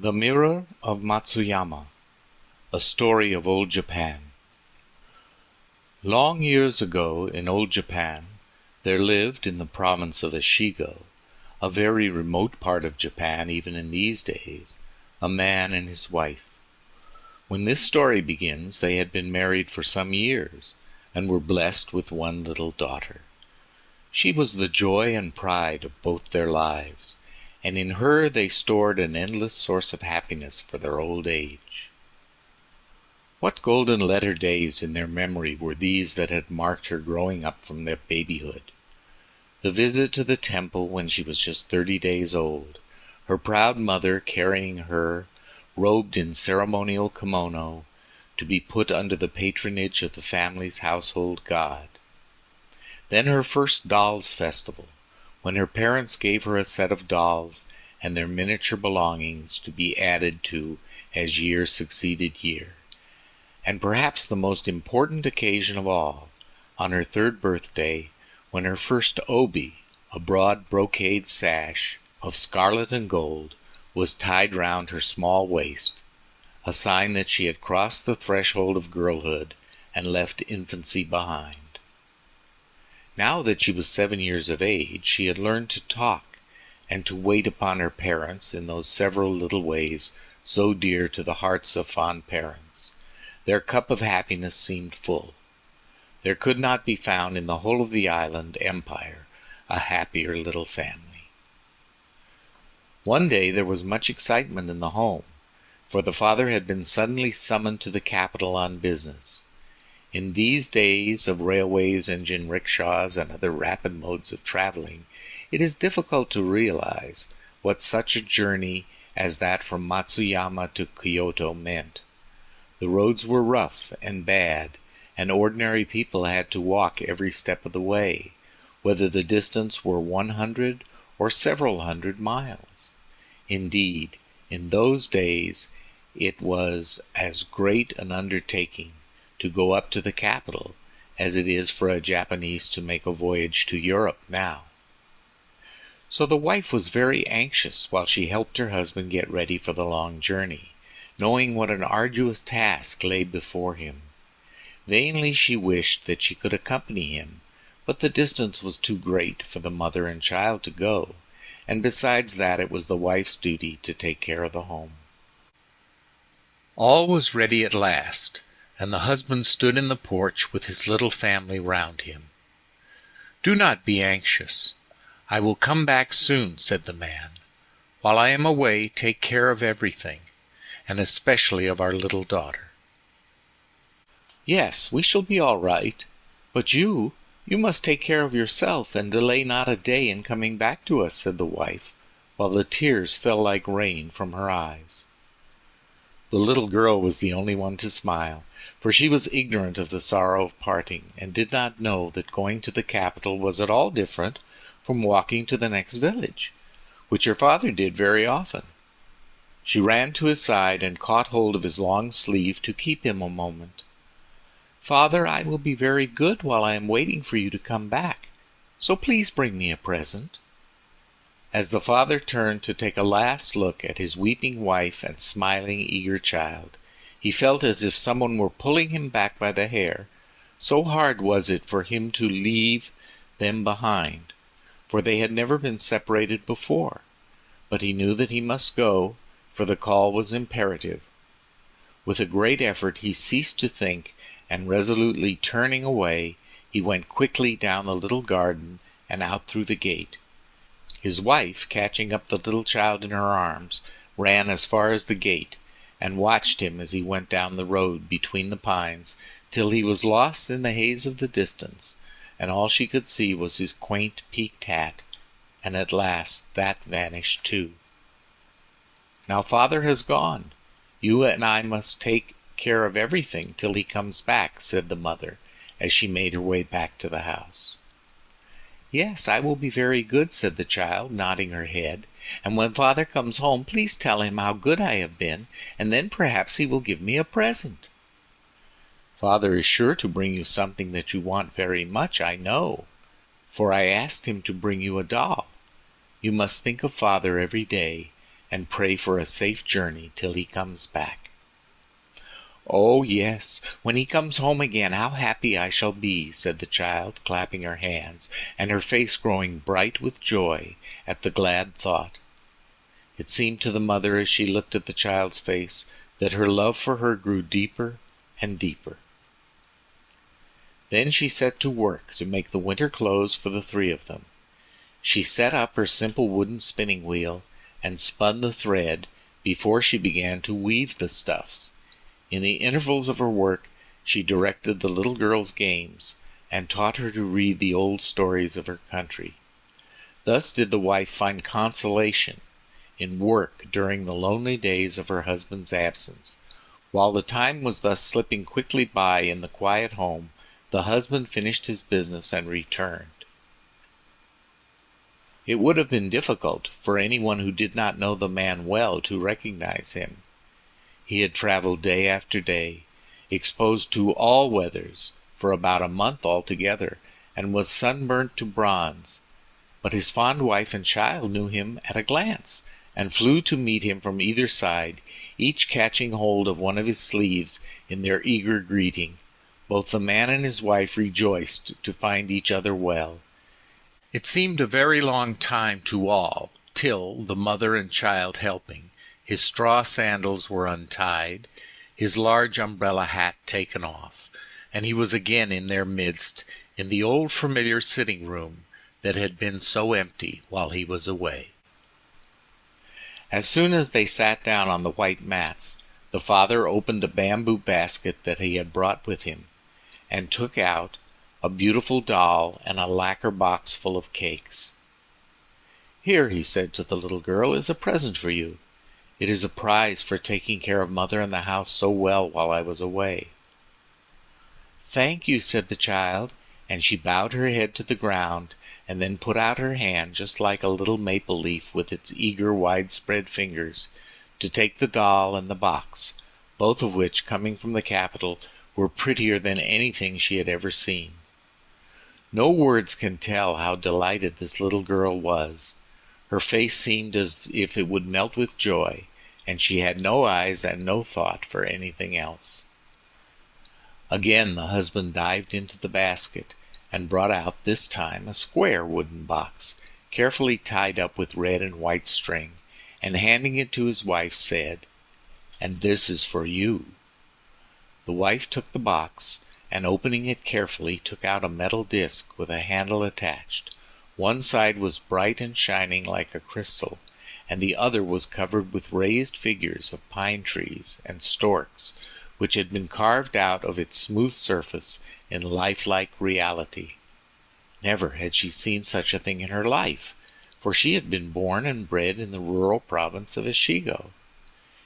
The Mirror of Matsuyama, a story of old Japan. Long years ago in old Japan, there lived in the province of Ashigo, a very remote part of Japan even in these days, a man and his wife. When this story begins, they had been married for some years and were blessed with one little daughter. She was the joy and pride of both their lives, and in her they stored an endless source of happiness for their old age. What golden letter days in their memory were these that had marked her growing up from their babyhood. The visit to the temple when she was just 30 days old, her proud mother carrying her, robed in ceremonial kimono, to be put under the patronage of the family's household god. Then her first dolls' festival, when her parents gave her a set of dolls and their miniature belongings to be added to as year succeeded year. And perhaps the most important occasion of all, on her 3rd birthday, when her first obi, a broad brocade sash of scarlet and gold, was tied round her small waist, a sign that she had crossed the threshold of girlhood and left infancy behind. Now that she was 7 years of age, she had learned to talk and to wait upon her parents in those several little ways so dear to the hearts of fond parents. Their cup of happiness seemed full. There could not be found in the whole of the island empire a happier little family. One day there was much excitement in the home, for the father had been suddenly summoned to the capital on business. In these days of railways and jinrickshaws and other rapid modes of traveling, it is difficult to realize what such a journey as that from Matsuyama to Kyoto meant. The roads were rough and bad, and ordinary people had to walk every step of the way, whether the distance were 100 or several hundred miles. Indeed, in those days it was as great an undertaking to go up to the capital as it is for a Japanese to make a voyage to Europe now. So the wife was very anxious while she helped her husband get ready for the long journey, knowing what an arduous task lay before him. Vainly she wished that she could accompany him, but the distance was too great for the mother and child to go, and besides that it was the wife's duty to take care of the home. All was ready at last, and the husband stood in the porch with his little family round him. "Do not be anxious. I will come back soon," said the man. "While I am away, take care of everything, and especially of our little daughter." "Yes, we shall be all right. But you must take care of yourself and delay not a day in coming back to us," said the wife, while the tears fell like rain from her eyes. The little girl was the only one to smile, for she was ignorant of the sorrow of parting, and did not know that going to the capital was at all different from walking to the next village, which her father did very often. She ran to his side and caught hold of his long sleeve to keep him a moment. "Father, I will be very good while I am waiting for you to come back, so please bring me a present." As the father turned to take a last look at his weeping wife and smiling, eager child, he felt as if someone were pulling him back by the hair, so hard was it for him to leave them behind, for they had never been separated before. But he knew that he must go, for the call was imperative. With a great effort he ceased to think, and resolutely turning away, he went quickly down the little garden and out through the gate. His wife, catching up the little child in her arms, ran as far as the gate, and watched him as he went down the road between the pines till he was lost in the haze of the distance, and all she could see was his quaint peaked hat, and at last that vanished too. "Now father has gone. You and I must take care of everything till he comes back," said the mother, as she made her way back to the house. "Yes, I will be very good," said the child, nodding her head, "and when father comes home, please tell him how good I have been, and then perhaps he will give me a present." "Father is sure to bring you something that you want very much, I know, for I asked him to bring you a doll. You must think of father every day, and pray for a safe journey till he comes back." "Oh, yes, when he comes home again, how happy I shall be," said the child, clapping her hands, and her face growing bright with joy at the glad thought. It seemed to the mother, as she looked at the child's face, that her love for her grew deeper and deeper. Then she set to work to make the winter clothes for the three of them. She set up her simple wooden spinning wheel and spun the thread before she began to weave the stuffs. In the intervals of her work, she directed the little girl's games and taught her to read the old stories of her country. Thus did the wife find consolation in work during the lonely days of her husband's absence. While the time was thus slipping quickly by in the quiet home, the husband finished his business and returned. It would have been difficult for anyone who did not know the man well to recognize him. He had traveled day after day, exposed to all weathers, for about a month altogether, and was sunburnt to bronze. But his fond wife and child knew him at a glance, and flew to meet him from either side, each catching hold of one of his sleeves in their eager greeting. Both the man and his wife rejoiced to find each other well. It seemed a very long time to all, till, the mother and child helping, his straw sandals were untied, his large umbrella hat taken off, and he was again in their midst, in the old familiar sitting room that had been so empty while he was away. As soon as they sat down on the white mats, the father opened a bamboo basket that he had brought with him, and took out a beautiful doll and a lacquer box full of cakes. "Here," he said to the little girl, "is a present for you. It is a prize for taking care of mother and the house so well while I was away." "Thank you," said the child, and she bowed her head to the ground, and then put out her hand, just like a little maple leaf with its eager, widespread fingers, to take the doll and the box, both of which, coming from the capital, were prettier than anything she had ever seen. No words can tell how delighted this little girl was. Her face seemed as if it would melt with joy, and she had no eyes and no thought for anything else. Again the husband dived into the basket, and brought out this time a square wooden box, carefully tied up with red and white string, and handing it to his wife said, "And this is for you." The wife took the box, and opening it carefully, took out a metal disc with a handle attached. One side was bright and shining like a crystal, and the other was covered with raised figures of pine trees and storks, which had been carved out of its smooth surface in lifelike reality. Never had she seen such a thing in her life, for she had been born and bred in the rural province of Echigo.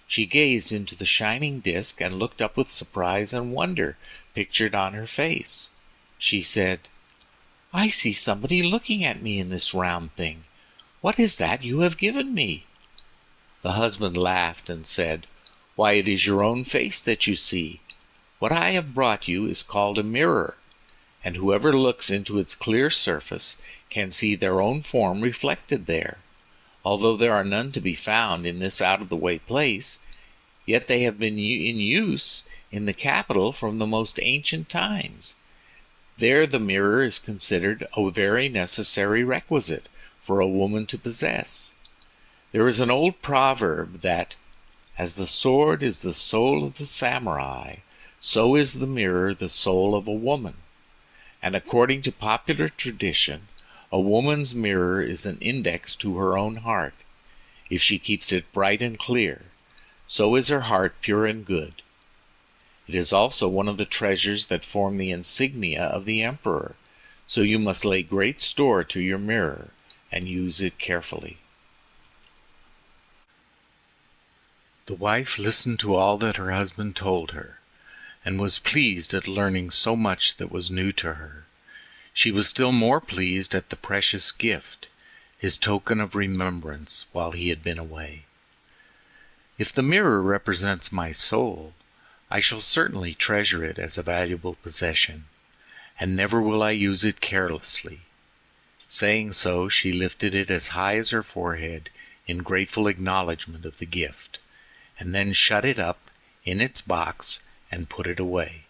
She gazed into the shining disk and looked up with surprise and wonder pictured on her face. She said, "I see somebody looking at me in this round thing. What is that you have given me?" The husband laughed and said, "Why, it is your own face that you see. What I have brought you is called a mirror, and whoever looks into its clear surface can see their own form reflected there. Although there are none to be found in this out-of-the-way place, yet they have been in use in the capital from the most ancient times. There the mirror is considered a very necessary requisite for a woman to possess. There is an old proverb that, 'As the sword is the soul of the samurai, so is the mirror the soul of a woman,' and according to popular tradition, a woman's mirror is an index to her own heart. If she keeps it bright and clear, so is her heart pure and good. It is also one of the treasures that form the insignia of the emperor, so you must lay great store to your mirror and use it carefully." The wife listened to all that her husband told her, and was pleased at learning so much that was new to her. She was still more pleased at the precious gift, his token of remembrance while he had been away. "If the mirror represents my soul, I shall certainly treasure it as a valuable possession, and never will I use it carelessly." Saying so, she lifted it as high as her forehead in grateful acknowledgment of the gift, and then shut it up in its box and put it away.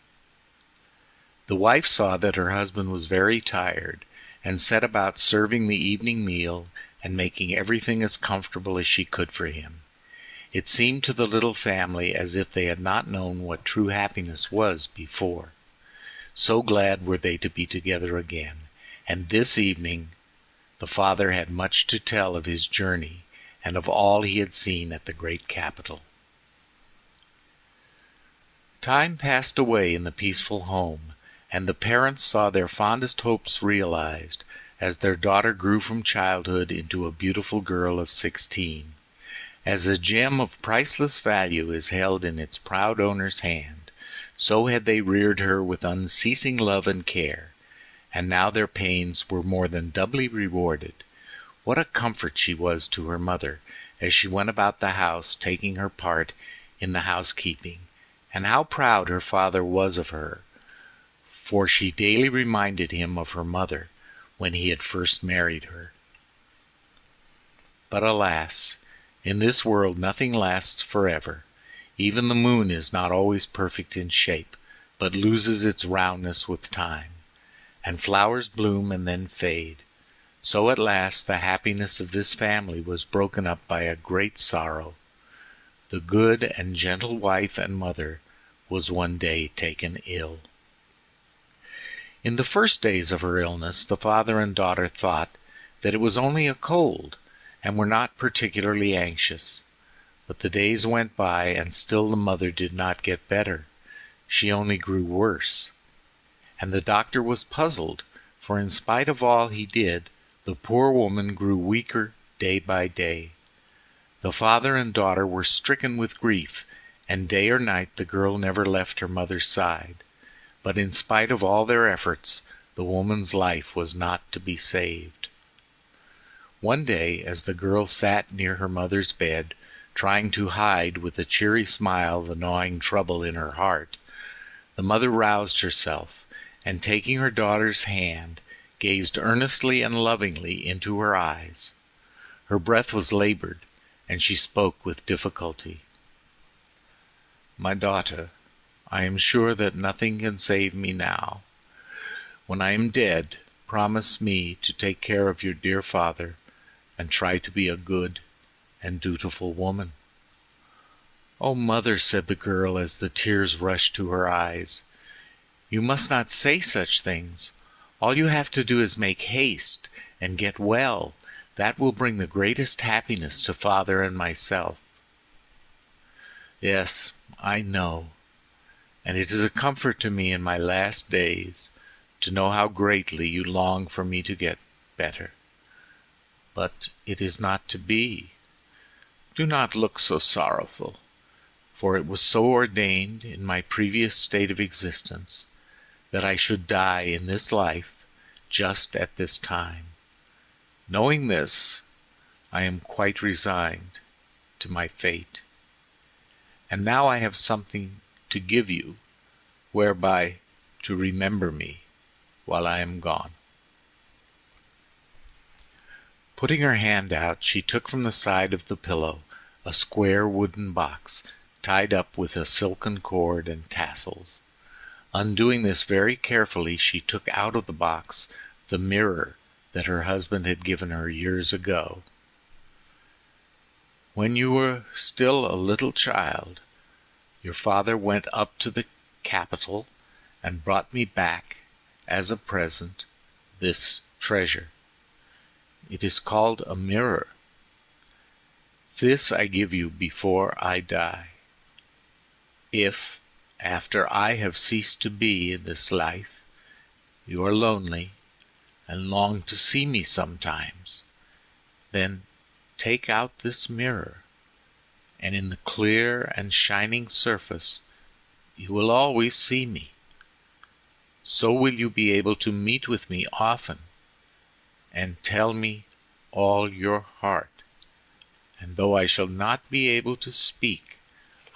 The wife saw that her husband was very tired and set about serving the evening meal and making everything as comfortable as she could for him. It seemed to the little family as if they had not known what true happiness was before. So glad were they to be together again, and this evening the father had much to tell of his journey and of all he had seen at the great capital. Time passed away in the peaceful home, and the parents saw their fondest hopes realized as their daughter grew from childhood into a beautiful girl of 16. As a gem of priceless value is held in its proud owner's hand, so had they reared her with unceasing love and care, and now their pains were more than doubly rewarded. What a comfort she was to her mother as she went about the house taking her part in the housekeeping, and how proud her father was of her, for she daily reminded him of her mother when he had first married her. But alas, in this world nothing lasts forever. Even the moon is not always perfect in shape, but loses its roundness with time, and flowers bloom and then fade. So at last the happiness of this family was broken up by a great sorrow. The good and gentle wife and mother was one day taken ill. In the first days of her illness, the father and daughter thought that it was only a cold, and were not particularly anxious. But the days went by, and still the mother did not get better. She only grew worse. And the doctor was puzzled, for in spite of all he did, the poor woman grew weaker day by day. The father and daughter were stricken with grief, and day or night the girl never left her mother's side. But in spite of all their efforts, the woman's life was not to be saved. One day, as the girl sat near her mother's bed, trying to hide with a cheery smile the gnawing trouble in her heart, the mother roused herself, and taking her daughter's hand, gazed earnestly and lovingly into her eyes. Her breath was labored, and she spoke with difficulty. "My daughter, I am sure that nothing can save me now. When I am dead, promise me to take care of your dear father and try to be a good and dutiful woman." "Oh, mother," said the girl as the tears rushed to her eyes, "you must not say such things. All you have to do is make haste and get well. That will bring the greatest happiness to father and myself." "Yes, I know. And it is a comfort to me in my last days to know how greatly you long for me to get better. But it is not to be. Do not look so sorrowful, for it was so ordained in my previous state of existence that I should die in this life just at this time. Knowing this, I am quite resigned to my fate. And now I have something to give you, whereby to remember me while I am gone." Putting her hand out, she took from the side of the pillow a square wooden box tied up with a silken cord and tassels. Undoing this very carefully, she took out of the box the mirror that her husband had given her years ago. "When you were still a little child, your father went up to the capital and brought me back, as a present, this treasure. It is called a mirror. This I give you before I die. If, after I have ceased to be in this life, you are lonely and long to see me sometimes, then take out this mirror, and in the clear and shining surface you will always see me. So will you be able to meet with me often and tell me all your heart. And though I shall not be able to speak,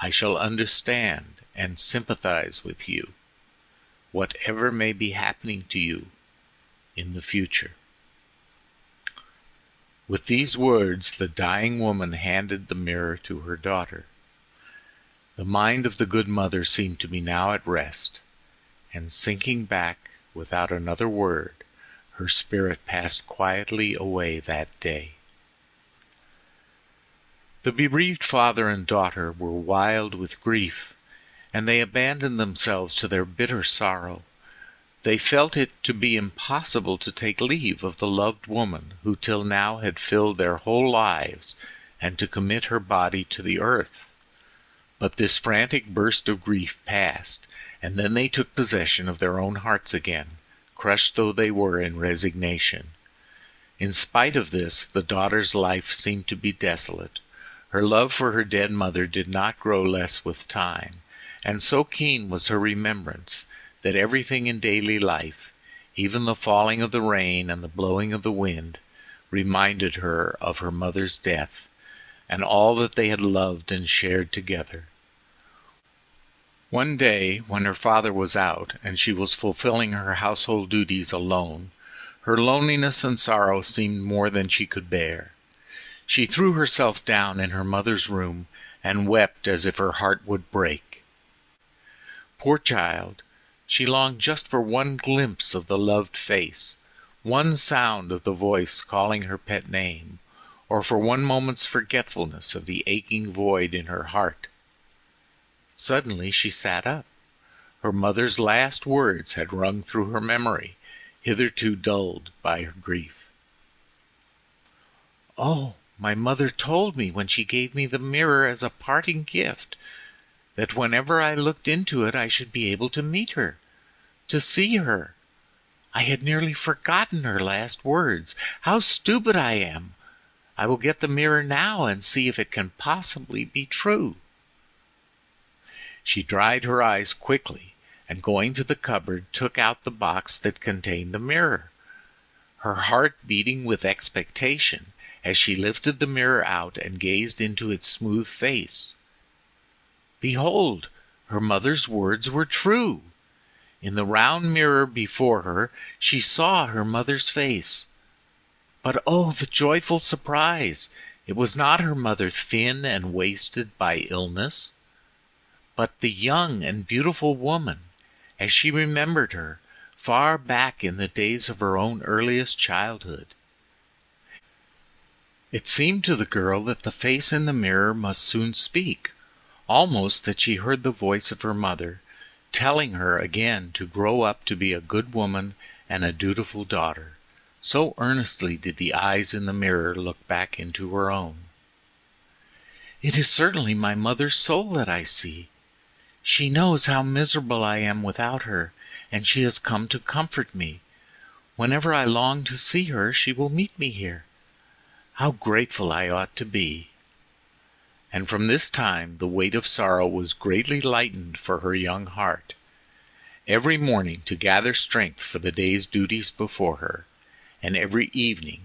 I shall understand and sympathize with you, whatever may be happening to you in the future." With these words, the dying woman handed the mirror to her daughter. The mind of the good mother seemed to be now at rest, and sinking back without another word, her spirit passed quietly away that day. The bereaved father and daughter were wild with grief, and they abandoned themselves to their bitter sorrow. They felt it to be impossible to take leave of the loved woman who till now had filled their whole lives, and to commit her body to the earth. But this frantic burst of grief passed, and then they took possession of their own hearts again, crushed though they were in resignation. In spite of this, the daughter's life seemed to be desolate. Her love for her dead mother did not grow less with time, and so keen was her remembrance that everything in daily life, even the falling of the rain and the blowing of the wind, reminded her of her mother's death, and all that they had loved and shared together. One day, when her father was out, and she was fulfilling her household duties alone, her loneliness and sorrow seemed more than she could bear. She threw herself down in her mother's room and wept as if her heart would break. Poor child! She longed just for one glimpse of the loved face, one sound of the voice calling her pet name, or for one moment's forgetfulness of the aching void in her heart. Suddenly she sat up. Her mother's last words had rung through her memory, hitherto dulled by her grief. "Oh, my mother told me when she gave me the mirror as a parting gift, that whenever I looked into it I should be able to meet her, to see her. I had nearly forgotten her last words. How stupid I am! I will get the mirror now and see if it can possibly be true." She dried her eyes quickly, and going to the cupboard, took out the box that contained the mirror, her heart beating with expectation as she lifted the mirror out and gazed into its smooth face. Behold, her mother's words were true. In the round mirror before her, she saw her mother's face. But oh, the joyful surprise! It was not her mother, thin and wasted by illness, but the young and beautiful woman, as she remembered her, far back in the days of her own earliest childhood. It seemed to the girl that the face in the mirror must soon speak, almost that she heard the voice of her mother, telling her again to grow up to be a good woman and a dutiful daughter. So earnestly did the eyes in the mirror look back into her own. "It is certainly my mother's soul that I see. She knows how miserable I am without her, and she has come to comfort me. Whenever I long to see her, she will meet me here. How grateful I ought to be." And from this time the weight of sorrow was greatly lightened for her young heart. Every morning, to gather strength for the day's duties before her, and every evening,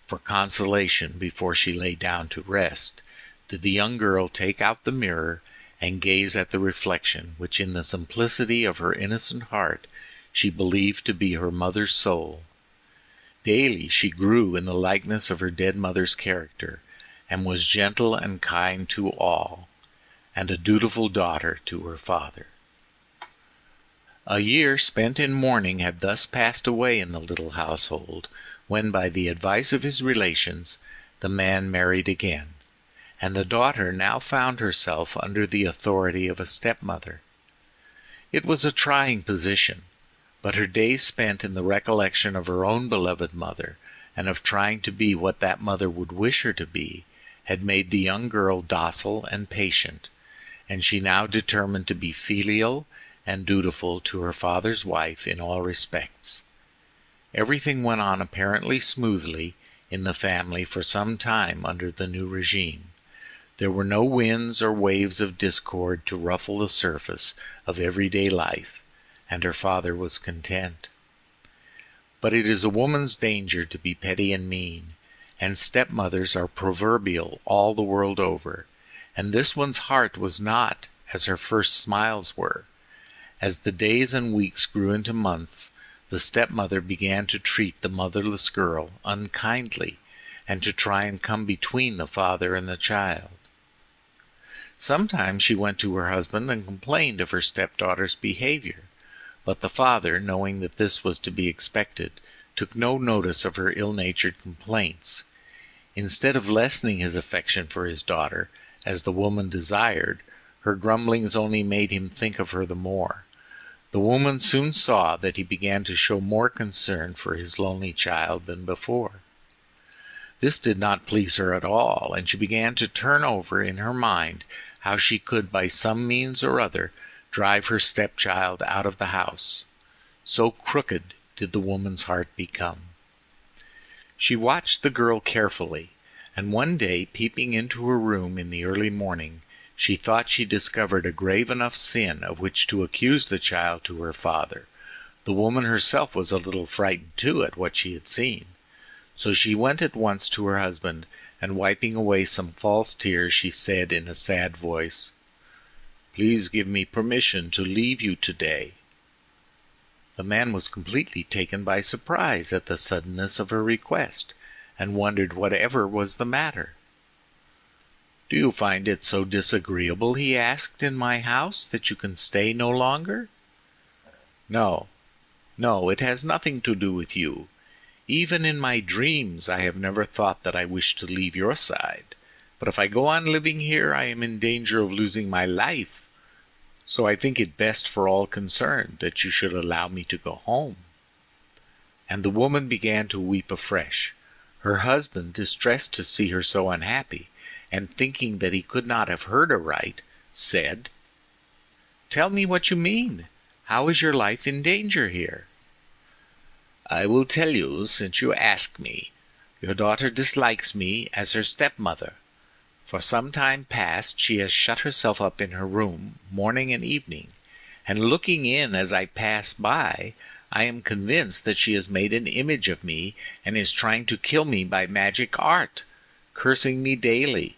for consolation before she lay down to rest, did the young girl take out the mirror and gaze at the reflection which in the simplicity of her innocent heart she believed to be her mother's soul. Daily she grew in the likeness of her dead mother's character, and was gentle and kind to all, and a dutiful daughter to her father. A year spent in mourning had thus passed away in the little household, when, by the advice of his relations, the man married again, and the daughter now found herself under the authority of a stepmother. It was a trying position, but her days spent in the recollection of her own beloved mother, and of trying to be what that mother would wish her to be, had made the young girl docile and patient, and she now determined to be filial and dutiful to her father's wife in all respects. Everything went on apparently smoothly in the family for some time under the new regime. There were no winds or waves of discord to ruffle the surface of everyday life, and her father was content. But it is a woman's danger to be petty and mean, and stepmothers are proverbial all the world over, and this one's heart was not as her first smiles were. As the days and weeks grew into months, the stepmother began to treat the motherless girl unkindly, and to try and come between the father and the child. Sometimes she went to her husband and complained of her stepdaughter's behavior, but the father, knowing that this was to be expected, took no notice of her ill-natured complaints. Instead of lessening his affection for his daughter, as the woman desired, her grumblings only made him think of her the more. The woman soon saw that he began to show more concern for his lonely child than before. This did not please her at all, and she began to turn over in her mind how she could by some means or other drive her stepchild out of the house. So crooked did the woman's heart become. She watched the girl carefully, and one day, peeping into her room in the early morning, she thought she discovered a grave enough sin of which to accuse the child to her father. The woman herself was a little frightened too at what she had seen. So she went at once to her husband, and wiping away some false tears, she said in a sad voice, "Please give me permission to leave you today." The man was completely taken by surprise at the suddenness of her request, and wondered whatever was the matter. "Do you find it so disagreeable," he asked, "in my house, that you can stay no longer?" No, it has nothing to do with you. Even in my dreams I have never thought that I wished to leave your side. But if I go on living here, I am in danger of losing my life. So I think it best for all concerned that you should allow me to go home." And the woman began to weep afresh. Her husband, distressed to see her so unhappy, and thinking that he could not have heard aright, said, "Tell me what you mean. How is your life in danger here?" "I will tell you, since you ask me. Your daughter dislikes me as her stepmother. For some time past she has shut herself up in her room, morning and evening, and looking in as I pass by, I am convinced that she has made an image of me and is trying to kill me by magic art, cursing me daily.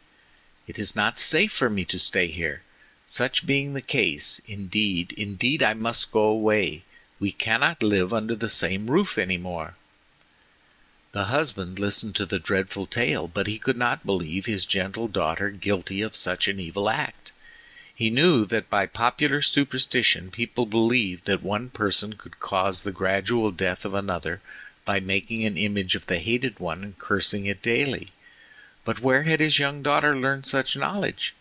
It is not safe for me to stay here. Such being the case, indeed I must go away. We cannot live under the same roof any more." The husband listened to the dreadful tale, but he could not believe his gentle daughter guilty of such an evil act. He knew that by popular superstition people believed that one person could cause the gradual death of another by making an image of the hated one and cursing it daily. But where had his young daughter learned such knowledge?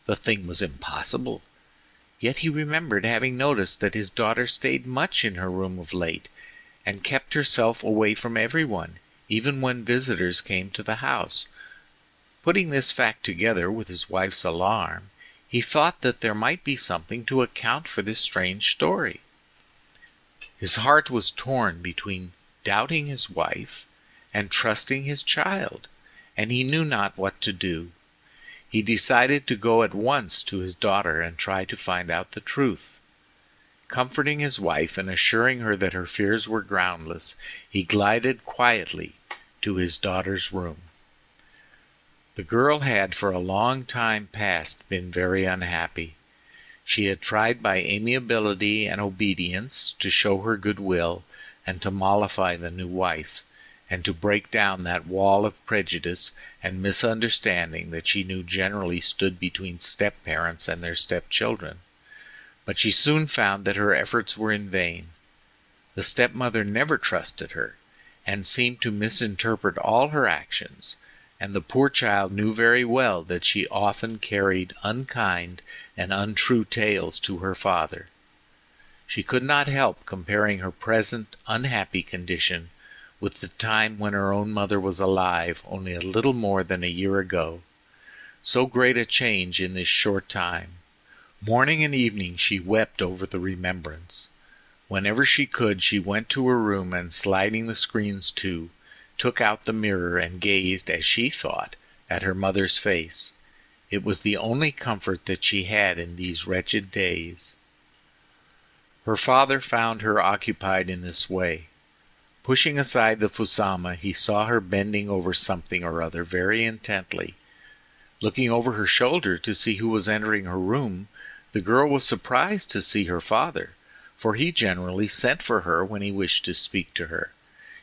The thing was impossible. Yet he remembered having noticed that his daughter stayed much in her room of late, and kept herself away from everyone, even when visitors came to the house. Putting this fact together with his wife's alarm, he thought that there might be something to account for this strange story. His heart was torn between doubting his wife and trusting his child, and he knew not what to do. He decided to go at once to his daughter and try to find out the truth. Comforting his wife and assuring her that her fears were groundless, he glided quietly to his daughter's room. The girl had for a long time past been very unhappy. She had tried by amiability and obedience to show her goodwill and to mollify the new wife, and to break down that wall of prejudice and misunderstanding that she knew generally stood between step-parents and their stepchildren. But she soon found that her efforts were in vain. The stepmother never trusted her, and seemed to misinterpret all her actions, and the poor child knew very well that she often carried unkind and untrue tales to her father. She could not help comparing her present unhappy condition with the time when her own mother was alive only a little more than a year ago. So great a change in this short time. Morning and evening she wept over the remembrance. Whenever she could, she went to her room and, sliding the screens to, took out the mirror and gazed, as she thought, at her mother's face. It was the only comfort that she had in these wretched days. Her father found her occupied in this way. Pushing aside the fusama, he saw her bending over something or other very intently. Looking over her shoulder to see who was entering her room, the girl was surprised to see her father, for he generally sent for her when he wished to speak to her.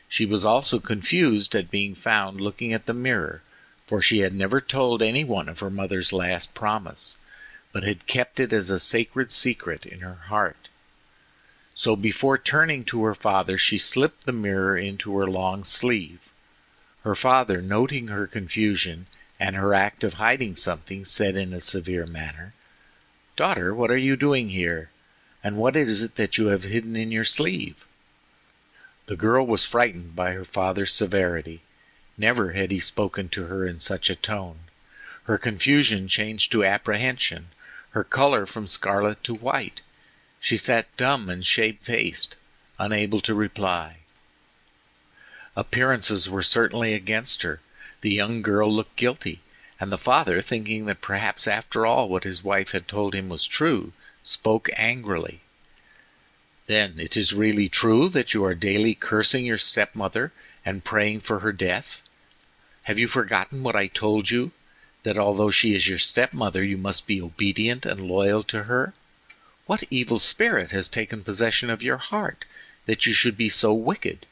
She was also confused at being found looking at the mirror, for she had never told anyone of her mother's last promise, but had kept it as a sacred secret in her heart. So before turning to her father, she slipped the mirror into her long sleeve. Her father, noting her confusion and her act of hiding something, said in a severe manner, "Daughter, what are you doing here, and what is it that you have hidden in your sleeve?" The girl was frightened by her father's severity. Never had he spoken to her in such a tone. Her confusion changed to apprehension, her color from scarlet to white. She sat dumb and shamefaced, unable to reply. Appearances were certainly against her. The young girl looked guilty, and the father, thinking that perhaps after all what his wife had told him was true, spoke angrily. "Then it is really true that you are daily cursing your stepmother and praying for her death? Have you forgotten what I told you, that although she is your stepmother, you must be obedient and loyal to her? What evil spirit has taken possession of your heart, that you should be so wicked?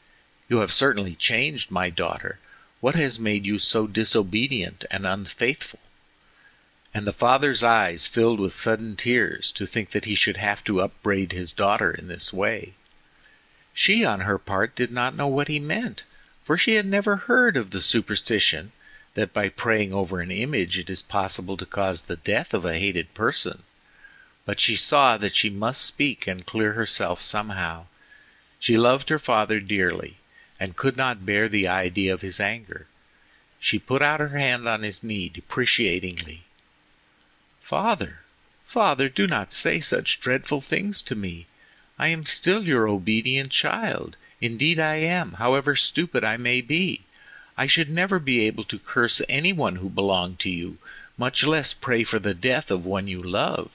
You have certainly changed, my daughter. What has made you so disobedient and unfaithful?" And the father's eyes filled with sudden tears to think that he should have to upbraid his daughter in this way. She, on her part, did not know what he meant, for she had never heard of the superstition that by praying over an image it is possible to cause the death of a hated person. But she saw that she must speak and clear herself somehow. She loved her father dearly, and could not bear the idea of his anger. She put out her hand on his knee deprecatingly. "Father, father, do not say such dreadful things to me. I am still your obedient child. Indeed I am, however stupid I may be. I should never be able to curse anyone who belonged to you, much less pray for the death of one you love.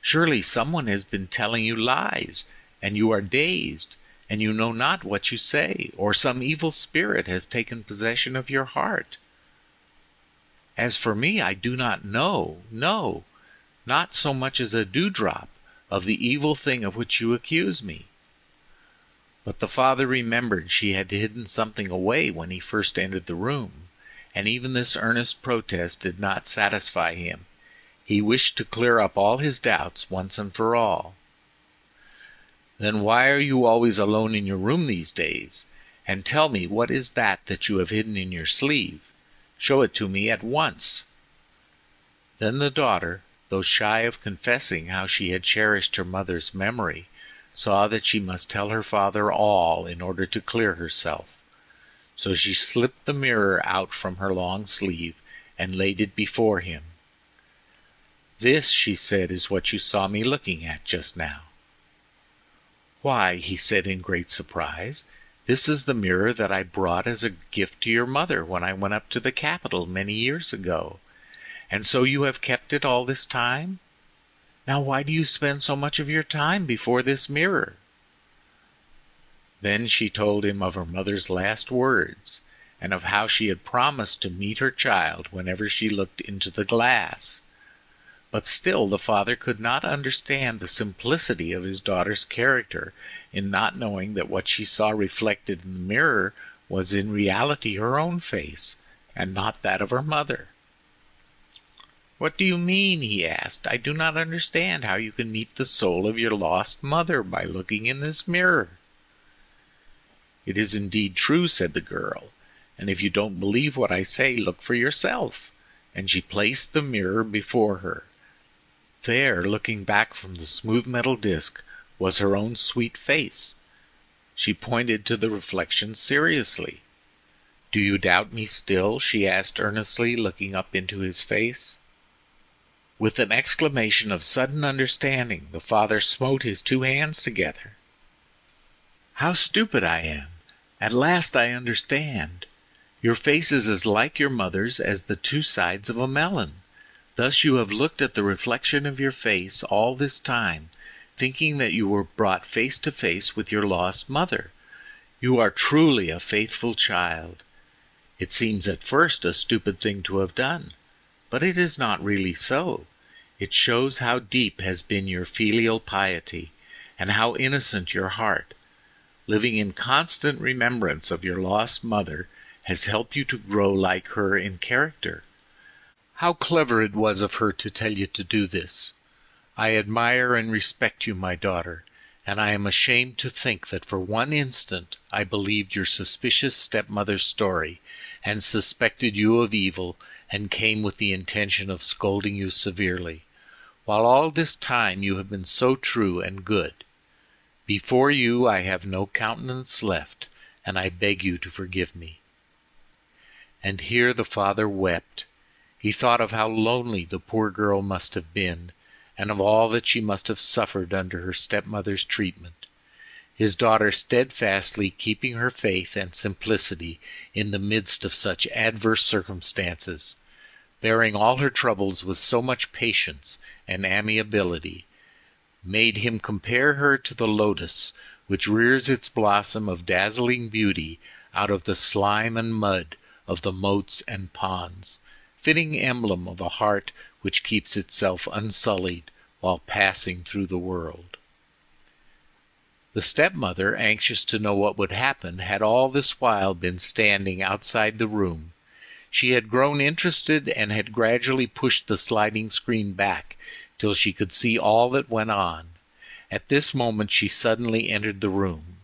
Surely someone has been telling you lies, and you are dazed, and you know not what you say, or some evil spirit has taken possession of your heart. As for me, I do not know, no, not so much as a dewdrop, of the evil thing of which you accuse me." But the father remembered she had hidden something away when he first entered the room, and even this earnest protest did not satisfy him. He wished to clear up all his doubts once and for all. "Then why are you always alone in your room these days? And tell me, what is that you have hidden in your sleeve? Show it to me at once." Then the daughter, though shy of confessing how she had cherished her mother's memory, saw that she must tell her father all in order to clear herself. So she slipped the mirror out from her long sleeve and laid it before him. "This," she said, "is what you saw me looking at just now." "Why," he said in great surprise, "this is the mirror that I brought as a gift to your mother when I went up to the capital many years ago. And so you have kept it all this time? Now why do you spend so much of your time before this mirror?" Then she told him of her mother's last words, and of how she had promised to meet her child whenever she looked into the glass. But still the father could not understand the simplicity of his daughter's character in not knowing that what she saw reflected in the mirror was in reality her own face, and not that of her mother. "What do you mean?" he asked. "I do not understand how you can meet the soul of your lost mother by looking in this mirror." "It is indeed true," said the girl, "and if you don't believe what I say, look for yourself." And she placed the mirror before her. There, looking back from the smooth metal disc, was her own sweet face. She pointed to the reflection seriously. "Do you doubt me still?" she asked earnestly, looking up into his face. With an exclamation of sudden understanding, the father smote his two hands together. "How stupid I am! At last I understand. Your face is as like your mother's as the two sides of a melon. Thus you have looked at the reflection of your face all this time, thinking that you were brought face to face with your lost mother. You are truly a faithful child. It seems at first a stupid thing to have done, but it is not really so. It shows how deep has been your filial piety, and how innocent your heart. living in constant remembrance of your lost mother has helped you to grow like her in character. How clever it was of her to tell you to do this. I admire and respect you, my daughter, and I am ashamed to think that for one instant I believed your suspicious stepmother's story, and suspected you of evil, and came with the intention of scolding you severely, while all this time you have been so true and good. Before you I have no countenance left, and I beg you to forgive me." And here the father wept. He thought of how lonely the poor girl must have been, and of all that she must have suffered under her stepmother's treatment. His daughter steadfastly keeping her faith and simplicity in the midst of such adverse circumstances, bearing all her troubles with so much patience and amiability, made him compare her to the lotus, which rears its blossom of dazzling beauty out of the slime and mud of the moats and ponds, fitting emblem of a heart which keeps itself unsullied while passing through the world. The stepmother, anxious to know what would happen, had all this while been standing outside the room. She had grown interested and had gradually pushed the sliding screen back till she could see all that went on. At this moment she suddenly entered the room,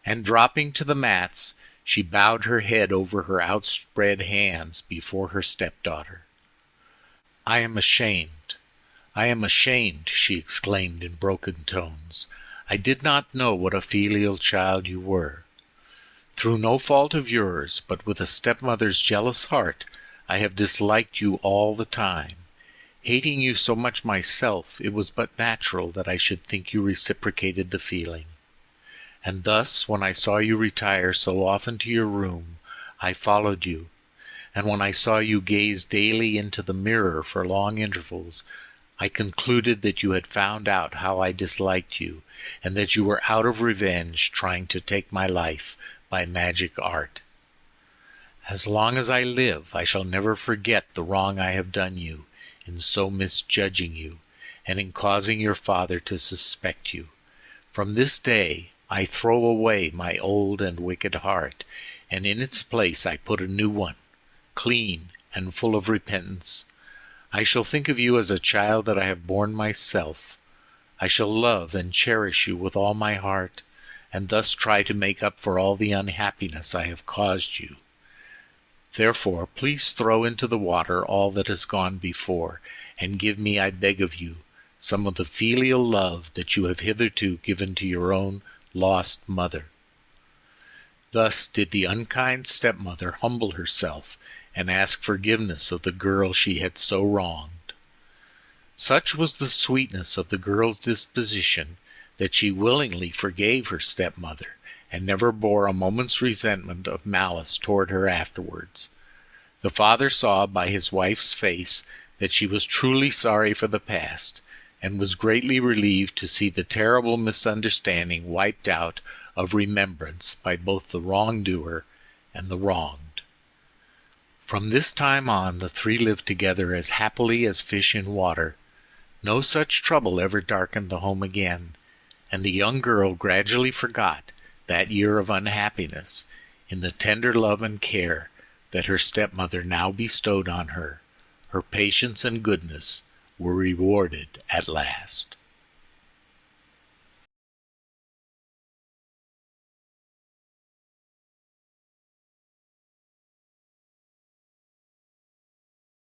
and dropping to the mats, she bowed her head over her outspread hands before her stepdaughter. "I am ashamed, I am ashamed," she exclaimed in broken tones. "I did not know what a filial child you were. Through no fault of yours, but with a stepmother's jealous heart, I have disliked you all the time. Hating you so much myself, it was but natural that I should think you reciprocated the feeling. And thus, when I saw you retire so often to your room, I followed you, and when I saw you gaze daily into the mirror for long intervals, I concluded that you had found out how I disliked you, and that you were out of revenge trying to take my life by magic art. As long as I live, I shall never forget the wrong I have done you in so misjudging you, and in causing your father to suspect you. From this day I throw away my old and wicked heart, and in its place I put a new one, clean and full of repentance. I shall think of you as a child that I have borne myself. I shall love and cherish you with all my heart, and thus try to make up for all the unhappiness I have caused you. Therefore, please throw into the water all that has gone before, and give me, I beg of you, some of the filial love that you have hitherto given to your own lost mother." Thus did the unkind stepmother humble herself and ask forgiveness of the girl she had so wronged. Such was the sweetness of the girl's disposition that she willingly forgave her stepmother, and never bore a moment's resentment of malice toward her afterwards. The father saw by his wife's face that she was truly sorry for the past, and was greatly relieved to see the terrible misunderstanding wiped out of remembrance by both the wrongdoer and the wronged. From this time on the three lived together as happily as fish in water. No such trouble ever darkened the home again, and the young girl gradually forgot that year of unhappiness in the tender love and care that her stepmother now bestowed on her. Her patience and goodness were rewarded at last.